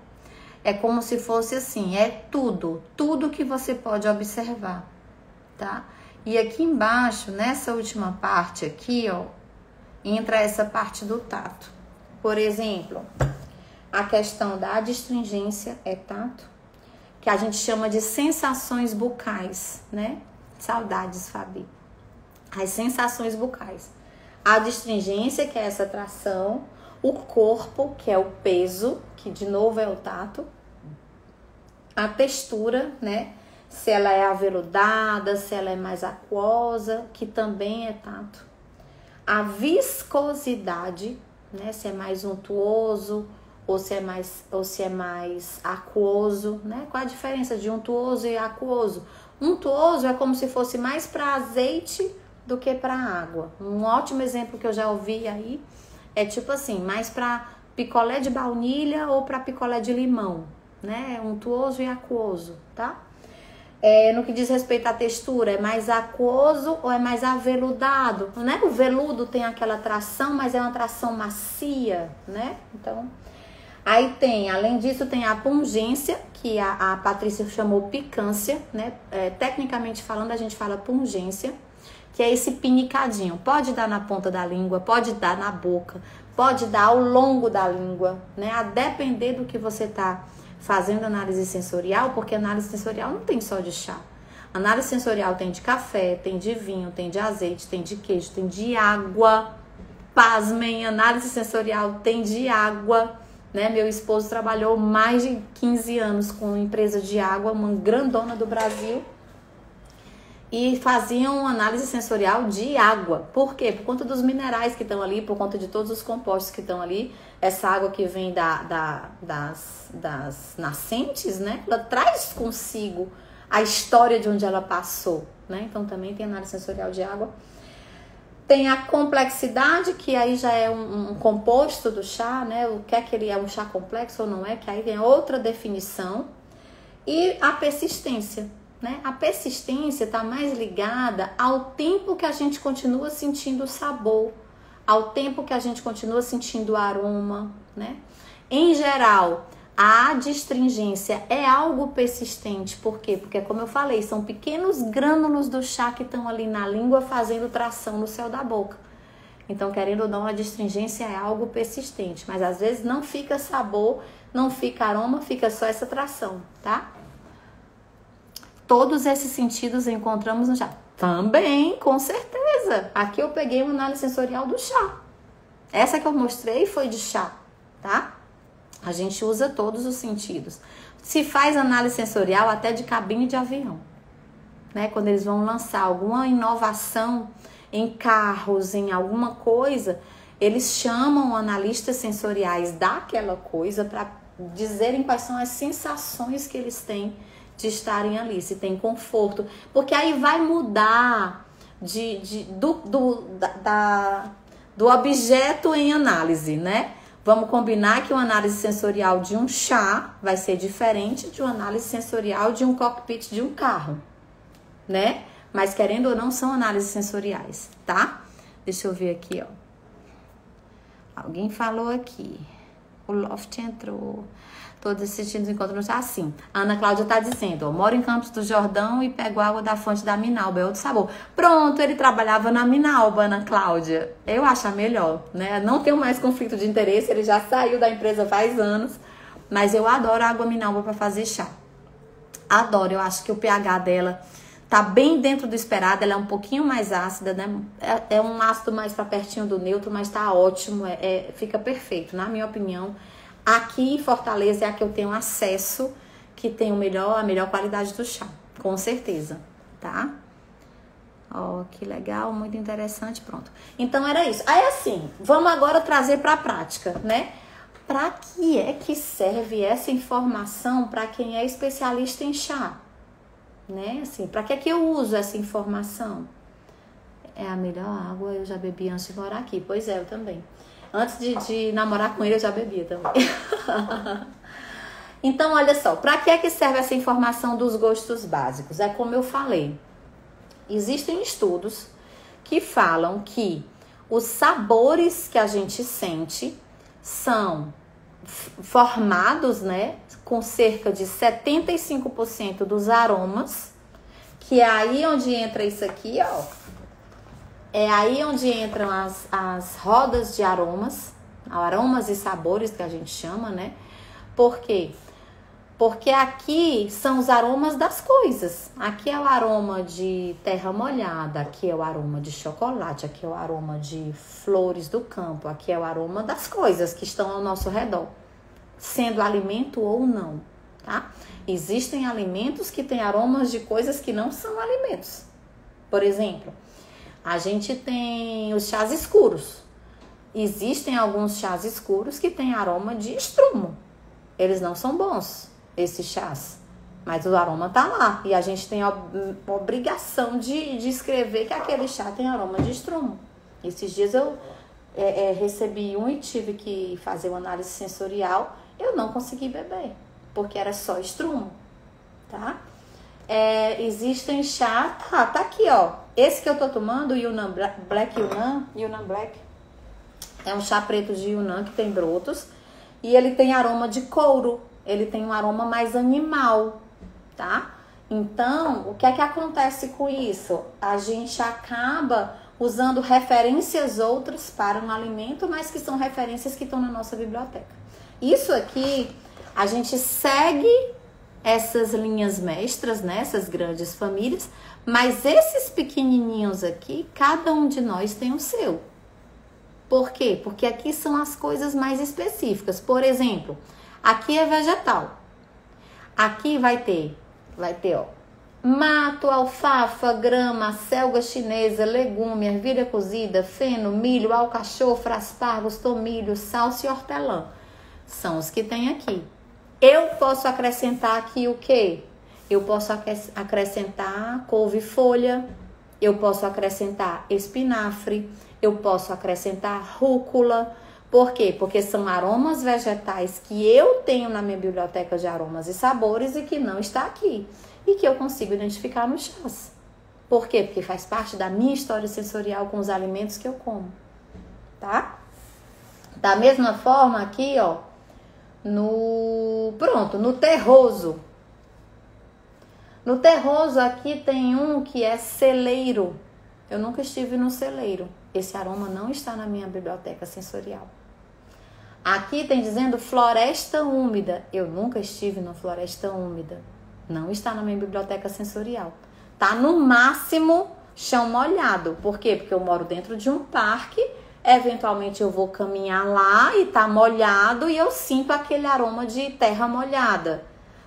É como se fosse assim, é tudo que você pode observar, tá? E aqui embaixo, nessa última parte aqui, ó, entra essa parte do tato. Por exemplo, a questão da adstringência é tato, que a gente chama de sensações bucais, né? Saudades, Fabi. As sensações bucais. A adstringência, que é essa tração, o corpo, que é o peso, que de novo é o tato, a textura, né? Se ela é aveludada, se ela é mais aquosa, que também é tato. A viscosidade, né? Se é mais untuoso ou se é mais aquoso, né? Qual a diferença de untuoso e aquoso? Untuoso é como se fosse mais para azeite do que para água. Um ótimo exemplo que eu já ouvi aí é tipo assim, mais para picolé de baunilha ou para picolé de limão, né? Untuoso e aquoso, tá? No que diz respeito à textura, é mais aquoso ou é mais aveludado, né? O veludo tem aquela tração, mas é uma tração macia, né? Então, aí tem, além disso, tem a pungência, que a Patrícia chamou picância, né? Tecnicamente falando, a gente fala pungência, que é esse pinicadinho. Pode dar na ponta da língua, pode dar na boca, pode dar ao longo da língua, né? A depender do que você tá fazendo análise sensorial, porque análise sensorial não tem só de chá. Análise sensorial tem de café, tem de vinho, tem de azeite, tem de queijo, tem de água, pasmem, análise sensorial tem de água, né? Meu esposo trabalhou mais de 15 anos com uma empresa de água, uma grandona do Brasil, e faziam análise sensorial de água. Por quê? Por conta dos minerais que estão ali, por conta de todos os compostos que estão ali. Essa água que vem das nascentes, né? Ela traz consigo a história de onde ela passou, né? Então também tem análise sensorial de água. Tem a complexidade, que aí já é um composto do chá, né? O que é que ele é, um chá complexo ou não é, que aí vem outra definição. E a persistência, né? A persistência está mais ligada ao tempo que a gente continua sentindo o sabor, ao tempo que a gente continua sentindo o aroma, né? Em geral, a adstringência é algo persistente. Por quê? Porque, como eu falei, são pequenos grânulos do chá que estão ali na língua fazendo tração no céu da boca. Então, querendo ou não, a adstringência é algo persistente. Mas, às vezes, não fica sabor, não fica aroma, fica só essa tração, tá? Todos esses sentidos encontramos no chá. Também, com certeza. Aqui eu peguei uma análise sensorial do chá. Essa que eu mostrei foi de chá, tá? A gente usa todos os sentidos. Se faz análise sensorial até de cabine de avião, né? Quando eles vão lançar alguma inovação em carros, em alguma coisa, eles chamam analistas sensoriais daquela coisa para dizerem quais são as sensações que eles têm de estarem ali, se tem conforto, porque aí vai mudar do objeto em análise, né? Vamos combinar que uma análise sensorial de um chá vai ser diferente de uma análise sensorial de um cockpit de um carro, né? Mas querendo ou não, são análises sensoriais, tá? Deixa eu ver aqui, ó. Alguém falou aqui. O Loft entrou. Todos esses sentidos encontram assim. A Ana Cláudia tá dizendo, ó, moro em Campos do Jordão e pego água da fonte da Minalba, é outro sabor. Pronto, ele trabalhava na Minalba, Ana Cláudia. Eu acho melhor, né? Não tenho mais conflito de interesse, ele já saiu da empresa faz anos, mas eu adoro a água Minalba para fazer chá. Adoro, eu acho que o pH dela tá bem dentro do esperado, ela é um pouquinho mais ácida, né? É um ácido mais para pertinho do neutro, mas tá ótimo, fica perfeito, na minha opinião. Aqui em Fortaleza é a que eu tenho acesso, que tem a melhor qualidade do chá, com certeza, tá? Ó, que legal, muito interessante, pronto. Então era isso. Aí assim, vamos agora trazer para a prática, né? Para que é que serve essa informação para quem é especialista em chá? Né? Assim, para que é que eu uso essa informação? É a melhor água, eu já bebi antes de morar aqui. Pois é, eu também. Antes de namorar com ele, eu já bebia também. Então, olha só, para que é que serve essa informação dos gostos básicos? É como eu falei, existem estudos que falam que os sabores que a gente sente são formados, né, com cerca de 75% dos aromas, que é aí onde entra isso aqui, ó. É aí onde entram as rodas de aromas e sabores que a gente chama, né? Por quê? Porque aqui são os aromas das coisas. Aqui é o aroma de terra molhada, aqui é o aroma de chocolate, aqui é o aroma de flores do campo, aqui é o aroma das coisas que estão ao nosso redor, sendo alimento ou não, tá? Existem alimentos que têm aromas de coisas que não são alimentos. Por exemplo, a gente tem os chás escuros. Existem alguns chás escuros que têm aroma de estrumo. Eles não são bons, esses chás. Mas o aroma tá lá. E a gente tem a obrigação de escrever que aquele chá tem aroma de estrumo. Esses dias eu recebi um e tive que fazer uma análise sensorial. Eu não consegui beber, porque era só estrumo, tá? Existem chá, tá aqui, ó. Esse que eu tô tomando, o Yunnan Black, Yunnan Black, é um chá preto de Yunnan que tem brotos e ele tem aroma de couro, ele tem um aroma mais animal, tá? Então, o que é que acontece com isso? A gente acaba usando referências outras para um alimento, mas que são referências que estão na nossa biblioteca. Isso aqui, a gente segue essas linhas mestras, né, essas grandes famílias, mas esses pequenininhos aqui, cada um de nós tem o seu. Por quê? Porque aqui são as coisas mais específicas. Por exemplo, aqui é vegetal. Aqui vai ter, ó, mato, alfafa, grama, selga chinesa, legume, ervilha cozida, feno, milho, alcachofra, aspargos, tomilho, salsa e hortelã. São os que tem aqui. Eu posso acrescentar aqui o quê? Eu posso acrescentar couve-folha, eu posso acrescentar espinafre, eu posso acrescentar rúcula. Por quê? Porque são aromas vegetais que eu tenho na minha biblioteca de aromas e sabores e que não está aqui. E que eu consigo identificar nos chás. Por quê? Porque faz parte da minha história sensorial com os alimentos que eu como. Tá? Da mesma forma aqui, ó, no terroso. No terroso aqui tem um que é celeiro. Eu nunca estive no celeiro. Esse aroma não está na minha biblioteca sensorial. Aqui tem dizendo floresta úmida. Eu nunca estive na floresta úmida. Não está na minha biblioteca sensorial. Tá no máximo chão molhado. Por quê? Porque eu moro dentro de um parque. Eventualmente eu vou caminhar lá e tá molhado e eu sinto aquele aroma de terra molhada.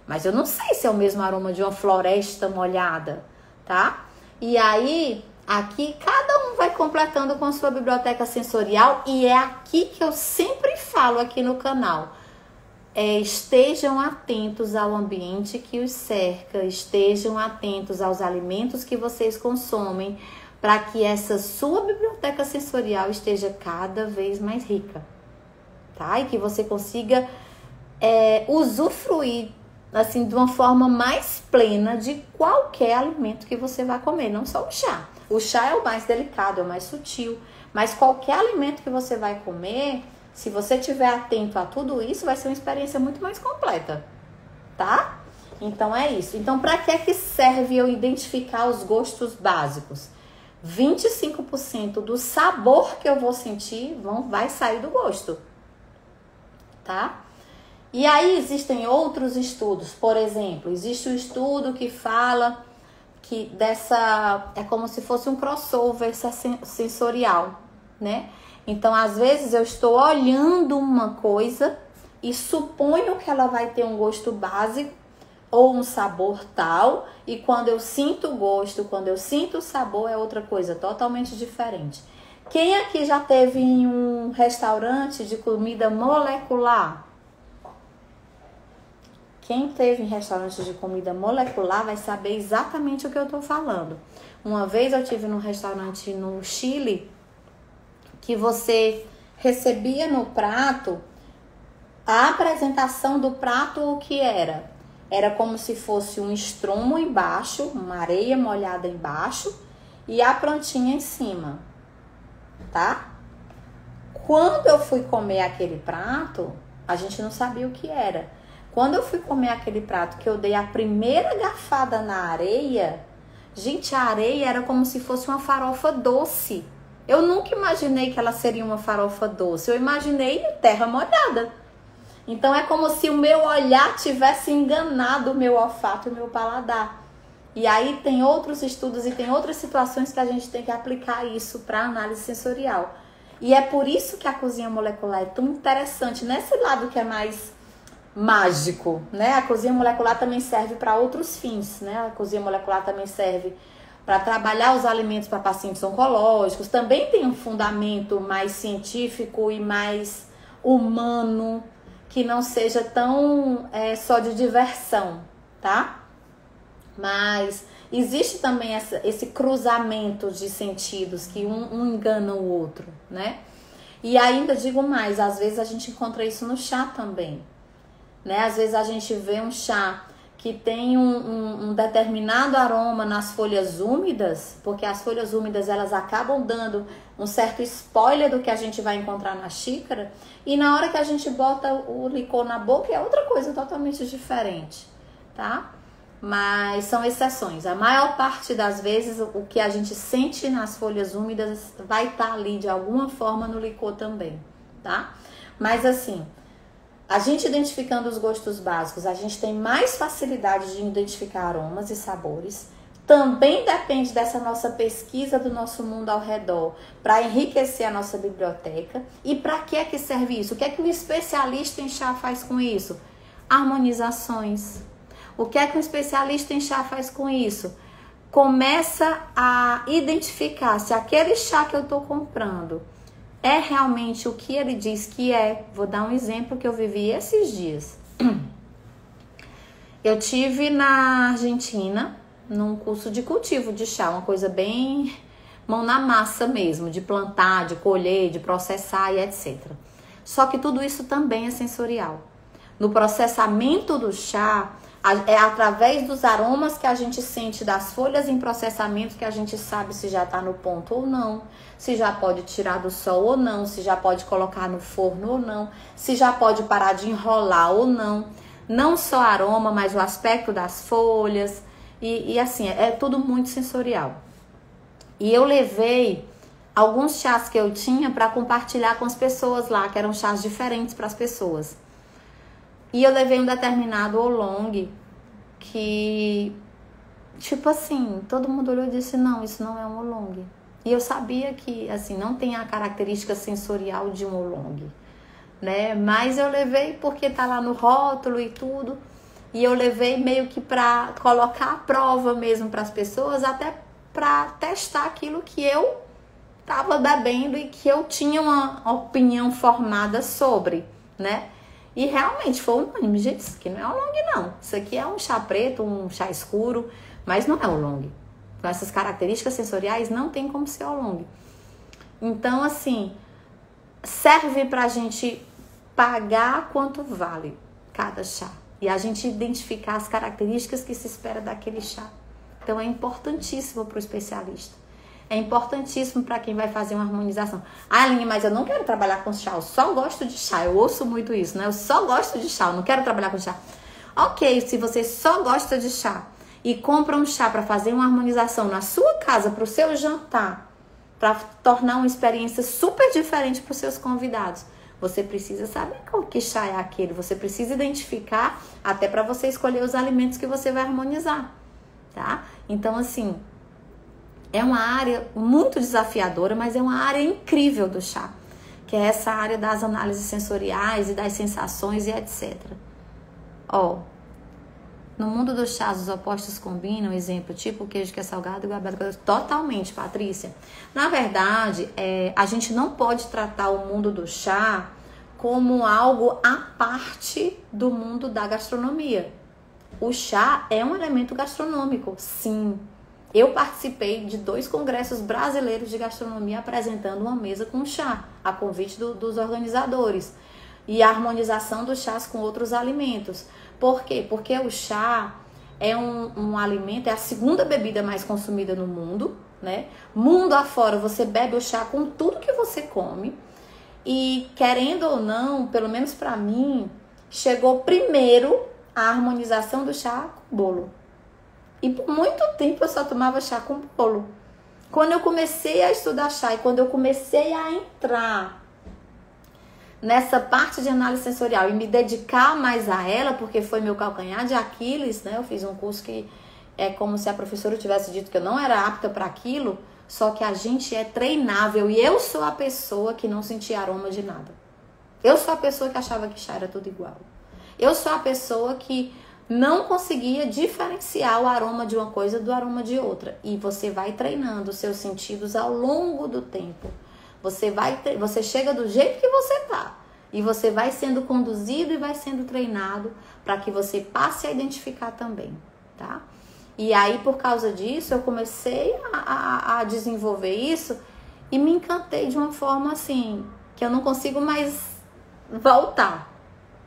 Mas eu não sei se é o mesmo aroma de uma floresta molhada, tá? E aí, aqui cada um vai completando com a sua biblioteca sensorial e é aqui que eu sempre falo aqui no canal. Estejam atentos ao ambiente que os cerca, estejam atentos aos alimentos que vocês consomem, para que essa sua biblioteca sensorial esteja cada vez mais rica, tá? E que você consiga usufruir, assim, de uma forma mais plena de qualquer alimento que você vai comer, não só o chá. O chá é o mais delicado, é o mais sutil, mas qualquer alimento que você vai comer, se você estiver atento a tudo isso, vai ser uma experiência muito mais completa, tá? Então é isso. Então, para que serve eu identificar os gostos básicos? 25% do sabor que eu vou sentir vai sair do gosto, tá? E aí existem outros estudos. Por exemplo, existe um estudo que fala que é como se fosse um crossover sensorial, né? Então, às vezes eu estou olhando uma coisa e suponho que ela vai ter um gosto básico ou um sabor tal, e quando eu sinto o gosto, quando eu sinto o sabor, é outra coisa totalmente diferente. Quem aqui já teve em um restaurante de comida molecular? Quem teve em restaurante de comida molecular vai saber exatamente o que eu tô falando. Uma vez eu tive num restaurante no Chile, que você recebia no prato, a apresentação do prato, o que era? Era como se fosse um estromo embaixo, uma areia molhada embaixo e a plantinha em cima, tá? Quando eu fui comer aquele prato, a gente não sabia o que era. Quando eu fui comer aquele prato, que eu dei a primeira garfada na areia, gente, a areia era como se fosse uma farofa doce. Eu nunca imaginei que ela seria uma farofa doce. Eu imaginei terra molhada. Então é como se o meu olhar tivesse enganado o meu olfato e o meu paladar. E aí tem outros estudos e tem outras situações que a gente tem que aplicar isso para análise sensorial. E é por isso que a cozinha molecular é tão interessante, nesse lado que é mais mágico, né? A cozinha molecular também serve para outros fins, né? A cozinha molecular também serve para trabalhar os alimentos para pacientes oncológicos. Também tem um fundamento mais científico e mais humano, que não seja tão só de diversão, tá? Mas existe também esse cruzamento de sentidos, que um engana o outro, né? E ainda digo mais, às vezes a gente encontra isso no chá também, né? Às vezes a gente vê um chá que tem um determinado aroma nas folhas úmidas, porque as folhas úmidas elas acabam dando um certo spoiler do que a gente vai encontrar na xícara, e na hora que a gente bota o licor na boca é outra coisa totalmente diferente, tá? Mas são exceções. A maior parte das vezes o que a gente sente nas folhas úmidas vai estar ali de alguma forma no licor também, tá? Mas assim, a gente identificando os gostos básicos, a gente tem mais facilidade de identificar aromas e sabores. também depende dessa nossa pesquisa do nosso mundo ao redor para enriquecer a nossa biblioteca. E para que é que serve isso? O que é que o especialista em chá faz com isso? Harmonizações. O que é que um especialista em chá faz com isso? Começa a identificar se aquele chá que eu estou comprando é realmente o que ele diz que é. Vou dar um exemplo que eu vivi esses dias. Eu tive na Argentina, num curso de cultivo de chá, uma coisa bem mão na massa mesmo, de plantar, de colher, de processar e etc. Só que tudo isso também é sensorial. No processamento do chá, é através dos aromas que a gente sente das folhas em processamento que a gente sabe se já está no ponto ou não, se já pode tirar do sol ou não, se já pode colocar no forno ou não, se já pode parar de enrolar ou não. Não só aroma, mas o aspecto das folhas e assim, é tudo muito sensorial. E eu levei alguns chás que eu tinha para compartilhar com as pessoas lá, que eram chás diferentes para as pessoas. E eu levei um determinado oolong que, tipo assim, todo mundo olhou e disse, não, isso não é um oolong. E eu sabia que, assim, não tem a característica sensorial de um oolong, né? Mas eu levei porque tá lá no rótulo e tudo. E eu levei meio que pra colocar a prova mesmo para as pessoas, até pra testar aquilo que eu tava bebendo e que eu tinha uma opinião formada sobre, né? E realmente foi unânime, gente, isso aqui não é oolong não. Isso aqui é um chá preto, um chá escuro, mas não é oolong. Com essas características sensoriais não tem como ser oolong. Então, assim, serve pra gente pagar quanto vale cada chá. E a gente identificar as características que se espera daquele chá. Então é importantíssimo para o especialista. É importantíssimo para quem vai fazer uma harmonização. Ah, Aline, mas eu não quero trabalhar com chá, eu só gosto de chá. Eu ouço muito isso, né? Eu só gosto de chá, eu não quero trabalhar com chá. Ok, se você só gosta de chá e compra um chá para fazer uma harmonização na sua casa, para o seu jantar, para tornar uma experiência super diferente para os seus convidados, você precisa saber qual que chá é aquele. Você precisa identificar até para você escolher os alimentos que você vai harmonizar, tá? Então, assim, é uma área muito desafiadora, mas é uma área incrível do chá, que é essa área das análises sensoriais e das sensações e etc. Ó, no mundo dos chás, os opostos combinam, exemplo, tipo o queijo que é salgado e goiabada. Totalmente, Patrícia. Na verdade, a gente não pode tratar o mundo do chá como algo à parte do mundo da gastronomia. O chá é um elemento gastronômico, sim. Eu participei de 2 congressos brasileiros de gastronomia apresentando uma mesa com chá, a convite dos organizadores. E a harmonização dos chás com outros alimentos. Por quê? Porque o chá é um alimento, é a segunda bebida mais consumida no mundo, né? Mundo afora, você bebe o chá com tudo que você come. E querendo ou não, pelo menos pra mim, chegou primeiro a harmonização do chá com bolo. E por muito tempo eu só tomava chá com bolo. Quando eu comecei a estudar chá e quando eu comecei a entrar nessa parte de análise sensorial e me dedicar mais a ela, porque foi meu calcanhar de Aquiles, né? Eu fiz um curso que é como se a professora tivesse dito que eu não era apta para aquilo, só que a gente é treinável e eu sou a pessoa que não sentia aroma de nada. Eu sou a pessoa que achava que chá era tudo igual. Eu sou a pessoa que não conseguia diferenciar o aroma de uma coisa do aroma de outra. E você vai treinando os seus sentidos ao longo do tempo. Você chega do jeito que você tá. E você vai sendo conduzido e vai sendo treinado para que você passe a identificar também, tá? E aí, por causa disso, eu comecei a desenvolver isso e me encantei de uma forma, assim, que eu não consigo mais voltar,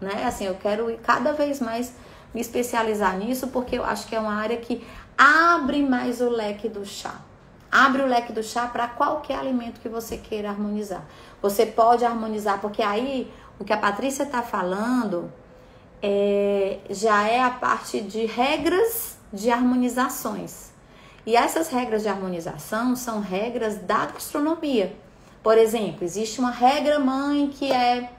né? Assim, eu quero ir cada vez mais me especializar nisso, porque eu acho que é uma área que abre mais o leque do chá. Abre o leque do chá para qualquer alimento que você queira harmonizar. Você pode harmonizar, porque aí o que a Patrícia está falando já é a parte de regras de harmonizações. E essas regras de harmonização são regras da gastronomia. Por exemplo, existe uma regra mãe que é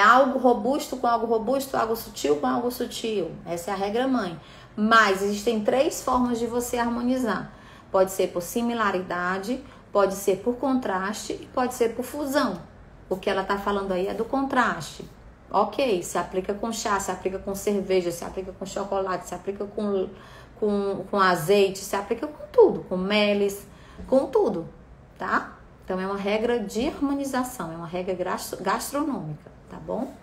algo robusto com algo robusto, algo sutil com algo sutil. Essa é a regra mãe. Mas existem 3 formas de você harmonizar. Pode ser por similaridade, pode ser por contraste e pode ser por fusão. O que ela está falando aí é do contraste. Ok, se aplica com chá, se aplica com cerveja, se aplica com chocolate, se aplica com azeite, se aplica com tudo, com meles, com tudo, tá? Então é uma regra de harmonização, é uma regra gastronômica, tá bom?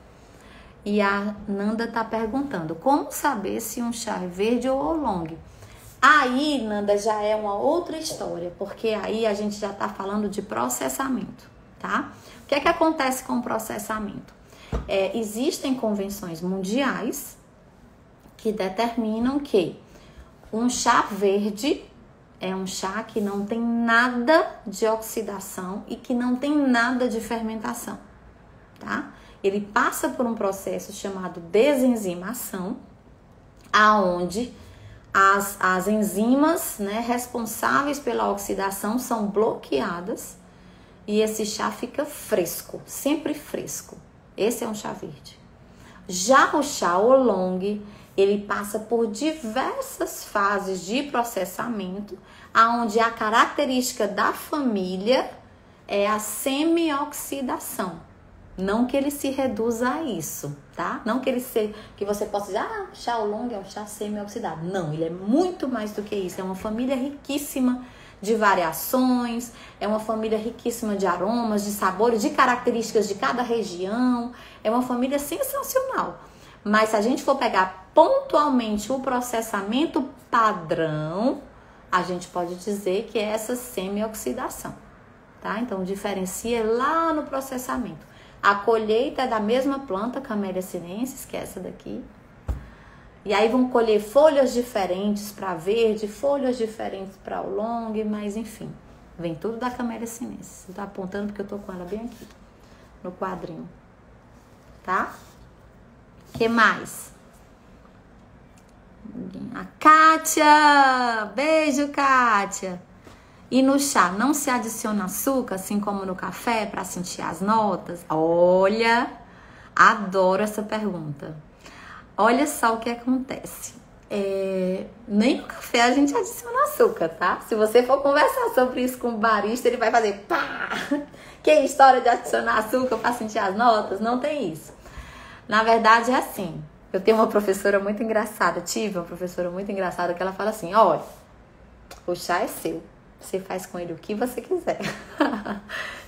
E a Nanda tá perguntando, como saber se um chá é verde ou oolong? Aí, Nanda, já é uma outra história, porque aí a gente já tá falando de processamento, tá? O que é que acontece com o processamento? Existem convenções mundiais que determinam que um chá verde é um chá que não tem nada de oxidação e que não tem nada de fermentação, tá? Ele passa por um processo chamado desenzimação, aonde as enzimas, né, responsáveis pela oxidação são bloqueadas e esse chá fica fresco, sempre fresco. Esse é um chá verde. Já o chá oolong, ele passa por diversas fases de processamento, aonde a característica da família é a semioxidação. Não que ele se reduza a isso, tá? Não que que você possa dizer, chá oolong é um chá semi-oxidado. Não, ele é muito mais do que isso. É uma família riquíssima de variações, é uma família riquíssima de aromas, de sabores, de características de cada região. É uma família sensacional. Mas se a gente for pegar pontualmente o processamento padrão, a gente pode dizer que é essa semi-oxidação, tá? Então, diferencia lá no processamento. A colheita é da mesma planta, Camellia sinensis, que é essa daqui. E aí vão colher folhas diferentes para verde, folhas diferentes para oolong, mas enfim, vem tudo da Camellia sinensis. Eu tô apontando porque eu tô com ela bem aqui, no quadrinho, tá? Que mais? A Kátia! Beijo, Kátia! E no chá não se adiciona açúcar, assim como no café, para sentir as notas? Olha, adoro essa pergunta. Olha só o que acontece. Nem no café a gente adiciona açúcar, tá? Se você for conversar sobre isso com o barista, ele vai fazer pá! Que história de adicionar açúcar para sentir as notas? Não tem isso. Na verdade é assim. Eu tenho uma professora muito engraçada, tive uma professora muito engraçada que ela fala assim, olha, o chá é seu. Você faz com ele o que você quiser.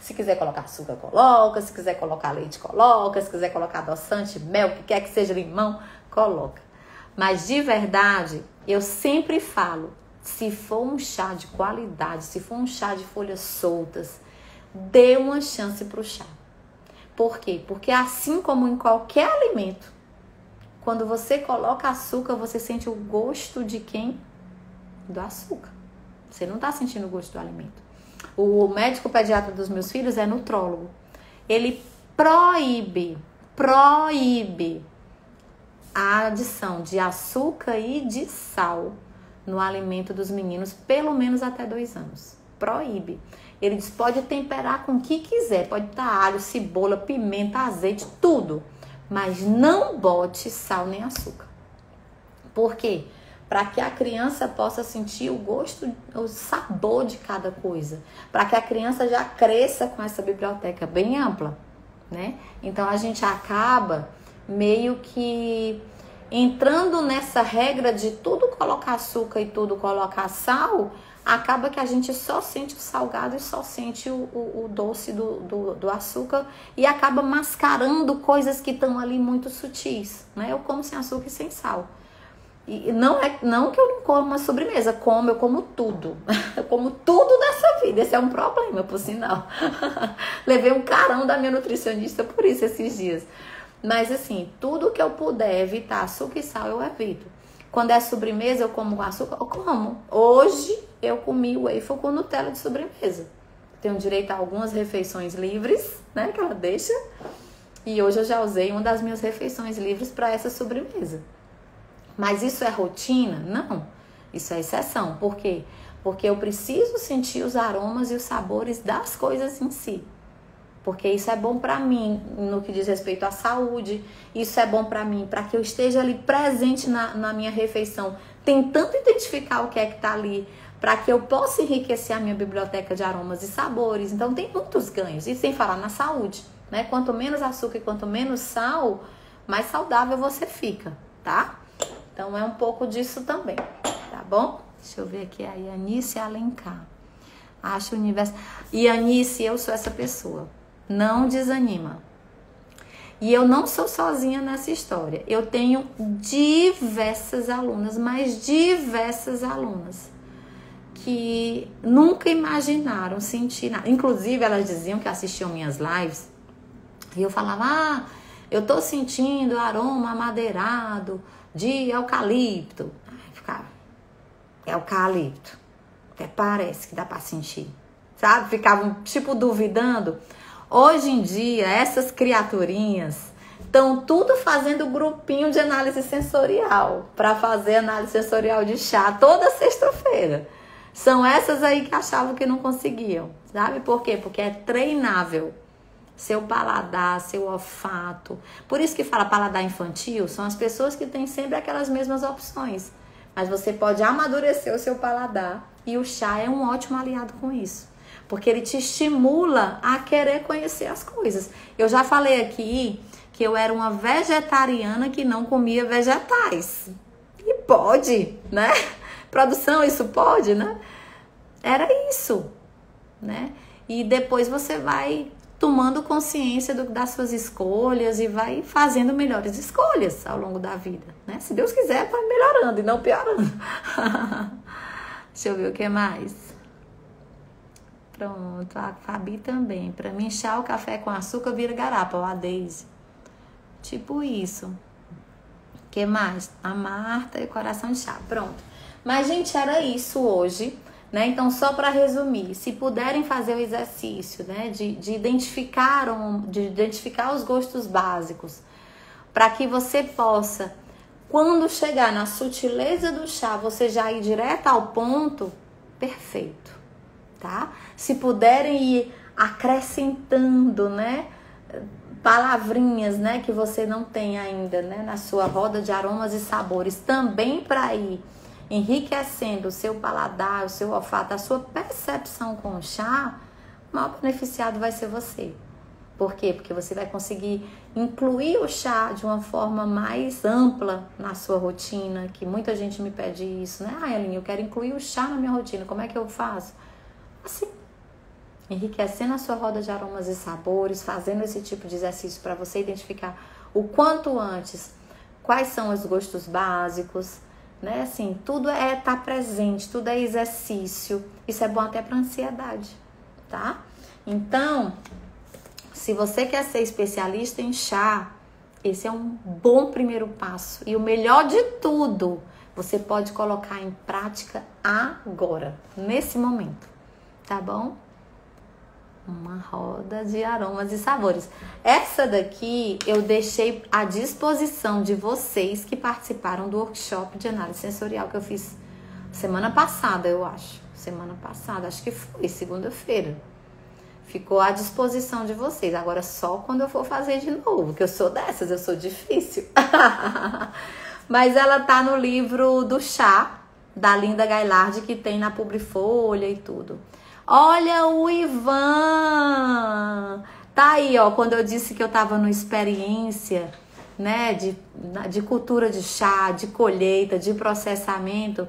Se quiser colocar açúcar, coloca. Se quiser colocar leite, coloca. Se quiser colocar adoçante, mel, o que quer que seja, limão, coloca. Mas de verdade, eu sempre falo, se for um chá de qualidade, se for um chá de folhas soltas, dê uma chance pro chá. Por quê? Porque assim como em qualquer alimento, quando você coloca açúcar, você sente o gosto de quem? Do açúcar. Você não está sentindo o gosto do alimento. O médico pediatra dos meus filhos é nutrólogo. Ele proíbe a adição de açúcar e de sal no alimento dos meninos, pelo menos até 2 anos. Proíbe. Ele diz, pode temperar com o que quiser. Pode botar alho, cebola, pimenta, azeite, tudo. Mas não bote sal nem açúcar. Por quê? Para que a criança possa sentir o gosto, o sabor de cada coisa. Para que a criança já cresça com essa biblioteca bem ampla, né? Então, a gente acaba meio que entrando nessa regra de tudo colocar açúcar e tudo colocar sal, acaba que a gente só sente o salgado e só sente o doce do açúcar e acaba mascarando coisas que estão ali muito sutis, né? Eu como sem açúcar e sem sal. E não que eu não como uma sobremesa, eu como tudo. Eu como tudo dessa vida. Esse é um problema, por sinal. Levei um carão da minha nutricionista por isso esses dias. Mas assim, tudo que eu puder evitar açúcar e sal, eu evito. Quando é sobremesa, eu como com açúcar, eu como. Hoje eu comi waffle com Nutella de sobremesa. Tenho direito a algumas refeições livres, né, que ela deixa. E hoje eu já usei uma das minhas refeições livres para essa sobremesa. Mas isso é rotina? Não. Isso é exceção. Por quê? Porque eu preciso sentir os aromas e os sabores das coisas em si. Porque isso é bom para mim no que diz respeito à saúde. Isso é bom para mim, para que eu esteja ali presente na minha refeição, tentando identificar o que é que tá ali, para que eu possa enriquecer a minha biblioteca de aromas e sabores. Então tem muitos ganhos, e sem falar na saúde, né? Quanto menos açúcar e quanto menos sal, mais saudável você fica, tá? Então é um pouco disso também, tá bom? Deixa eu ver aqui a Yanice Alencar. Acho o universo... Yanice, eu sou essa pessoa. Não desanima. E eu não sou sozinha nessa história. Eu tenho diversas alunas, mas diversas alunas, que nunca imaginaram sentir nada. Inclusive, elas diziam que assistiam minhas lives e eu falava, eu tô sentindo aroma amadeirado de eucalipto. Aí ficava, eucalipto. Até parece que dá pra sentir. Sabe? Ficavam, tipo, duvidando. Hoje em dia, essas criaturinhas estão tudo fazendo grupinho de análise sensorial para fazer análise sensorial de chá toda sexta-feira. São essas aí que achavam que não conseguiam. Sabe por quê? Porque é treinável. Seu paladar, seu olfato. Por isso que fala paladar infantil, são as pessoas que têm sempre aquelas mesmas opções. Mas você pode amadurecer o seu paladar e o chá é um ótimo aliado com isso. Porque ele te estimula a querer conhecer as coisas. Eu já falei aqui que eu era uma vegetariana que não comia vegetais. E pode, né? Produção, isso pode, né? Era isso, né? E depois você vai tomando consciência das suas escolhas e vai fazendo melhores escolhas ao longo da vida, né? Se Deus quiser, vai melhorando e não piorando. Deixa eu ver o que mais. Pronto, a Fabi também. Pra mim, chá ou café com açúcar vira garapa, a Deise. Tipo isso. O que mais? A Marta e coração de chá. Pronto. Mas, gente, era isso hoje, né? Então, só para resumir, se puderem fazer o exercício, né? De identificar os gostos básicos, para que você possa, quando chegar na sutileza do chá, você já ir direto ao ponto, perfeito. Tá? Se puderem ir acrescentando, né, palavrinhas, né, que você não tem ainda, né, na sua roda de aromas e sabores, também para ir enriquecendo o seu paladar, o seu olfato, a sua percepção com o chá, o maior beneficiado vai ser você. Por quê? Porque você vai conseguir incluir o chá de uma forma mais ampla na sua rotina, que muita gente me pede isso, né? Elinha, eu quero incluir o chá na minha rotina, como é que eu faço? Assim, enriquecendo a sua roda de aromas e sabores, fazendo esse tipo de exercício para você identificar o quanto antes quais são os gostos básicos, né? Assim, tudo é estar presente, tudo é exercício. Isso é bom até para ansiedade, tá? Então, se você quer ser especialista em chá, esse é um bom primeiro passo. E o melhor de tudo, você pode colocar em prática agora, nesse momento. Tá bom? Uma roda de aromas e sabores. Essa daqui eu deixei à disposição de vocês que participaram do workshop de análise sensorial que eu fiz semana passada, eu acho. Semana passada, acho que foi, segunda-feira. Ficou à disposição de vocês. Agora só quando eu for fazer de novo, que eu sou dessas, eu sou difícil. Mas ela tá no livro do chá, da Linda Gailard, que tem na Publifolha e tudo. Olha o Ivan! Tá aí, ó, quando eu disse que eu tava numa experiência, né, de cultura de chá, de colheita, de processamento,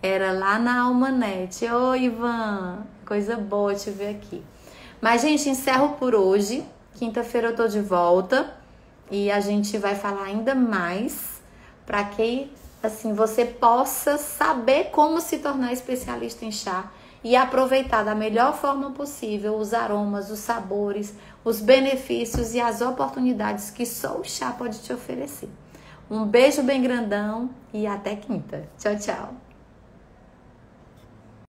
era lá na Almanete. Ô, Ivan, coisa boa te ver aqui. Mas, gente, encerro por hoje. Quinta-feira eu tô de volta e a gente vai falar ainda mais para que, assim, você possa saber como se tornar especialista em chá e aproveitar da melhor forma possível os aromas, os sabores, os benefícios e as oportunidades que só o chá pode te oferecer. Um beijo bem grandão e até quinta. Tchau, tchau.